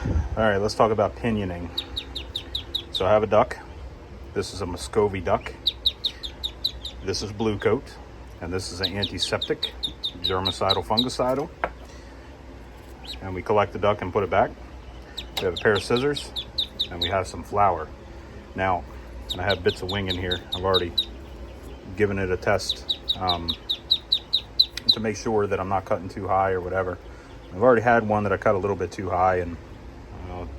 All right, let's talk about pinioning. So I have a duck. This is a Muscovy duck. This is blue coat, and this is an antiseptic, germicidal, fungicidal. And we collect the duck and put it back. We have a pair of scissors, and we have some flour. Now, and I have bits of wing in here. I've already given it a test to make sure that I'm not cutting too high or whatever. I've already had one that I cut a little bit too high, and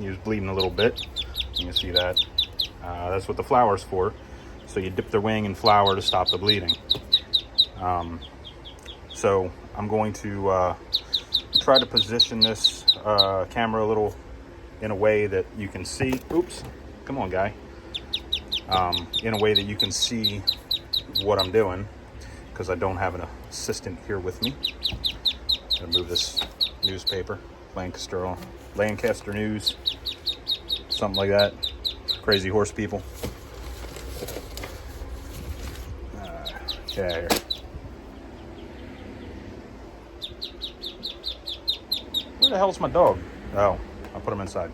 he was bleeding a little bit. You can see that. That's what the flour's for. So you dip their wing in flour to stop the bleeding. So I'm going to try to position this camera a little in a way that you can see. Oops, come on, guy. In a way that you can see what I'm doing, because I don't have an assistant here with me. I'm gonna move this newspaper, Lancaster News, something like that. Crazy horse people. Yeah, here. Where the hell's my dog? Oh, I'll put him inside.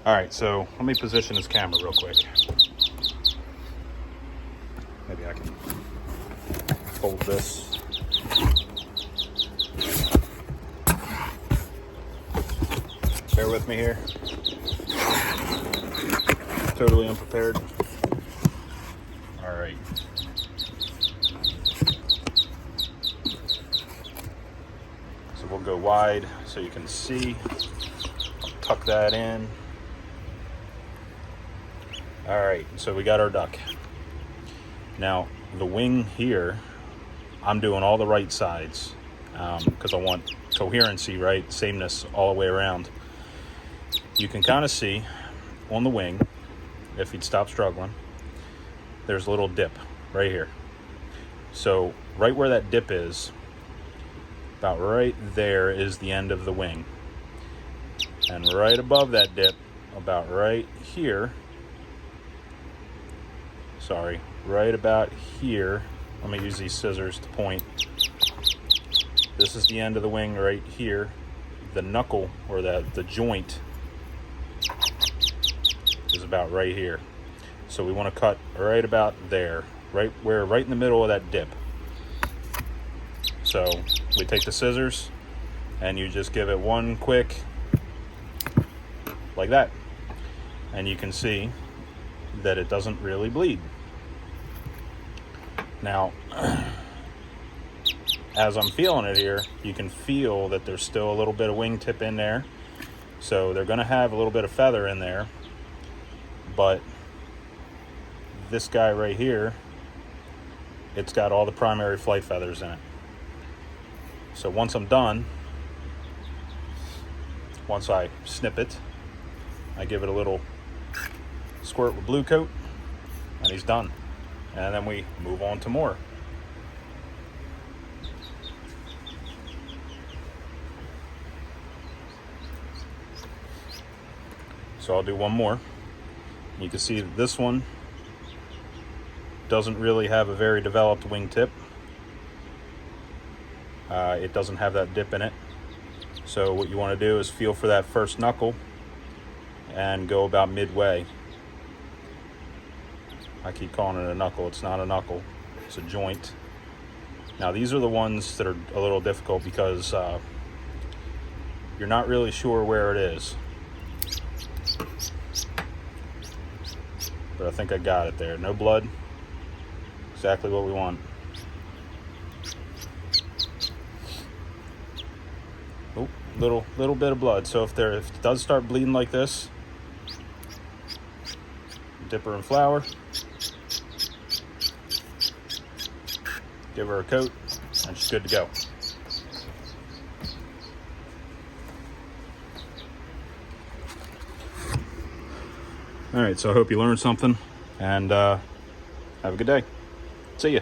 All right, so let me position this camera real quick. Maybe I can fold this. Bear with me here. Totally unprepared. All right. So we'll go wide so you can see. Tuck that in. All right, so we got our duck. Now, the wing here, I'm doing all the right sides because I want coherency, right? Sameness all the way around. You can kind of see on the wing, if you'd stop struggling, there's a little dip right here. So right where that dip is, about right there is the end of the wing. And right above that dip, about right here, right about here, let me use these scissors to point. This is the end of the wing right here. The knuckle, or the joint, is about right here. So we want to cut right about there, right in the middle of that dip. So we take the scissors and you just give it one quick, like that. And you can see that it doesn't really bleed. Now, as I'm feeling it here, you can feel that there's still a little bit of wingtip in there. So they're gonna have a little bit of feather in there, but this guy right here, it's got all the primary flight feathers in it. So once I'm done, once I snip it, I give it a little squirt with blue coat, and he's done. And then we move on to more. So I'll do one more. You can see that this one doesn't really have a very developed wingtip. It doesn't have that dip in it. So what you want to do is feel for that first knuckle and go about midway. I keep calling it a knuckle. It's not a knuckle. It's a joint. Now these are the ones that are a little difficult because you're not really sure where it is. But I think I got it there. No blood. Exactly what we want. Oh, little bit of blood. So if it does start bleeding like this, dip her in flour. Give her a coat, and she's good to go. All right, so I hope you learned something, and have a good day. See ya.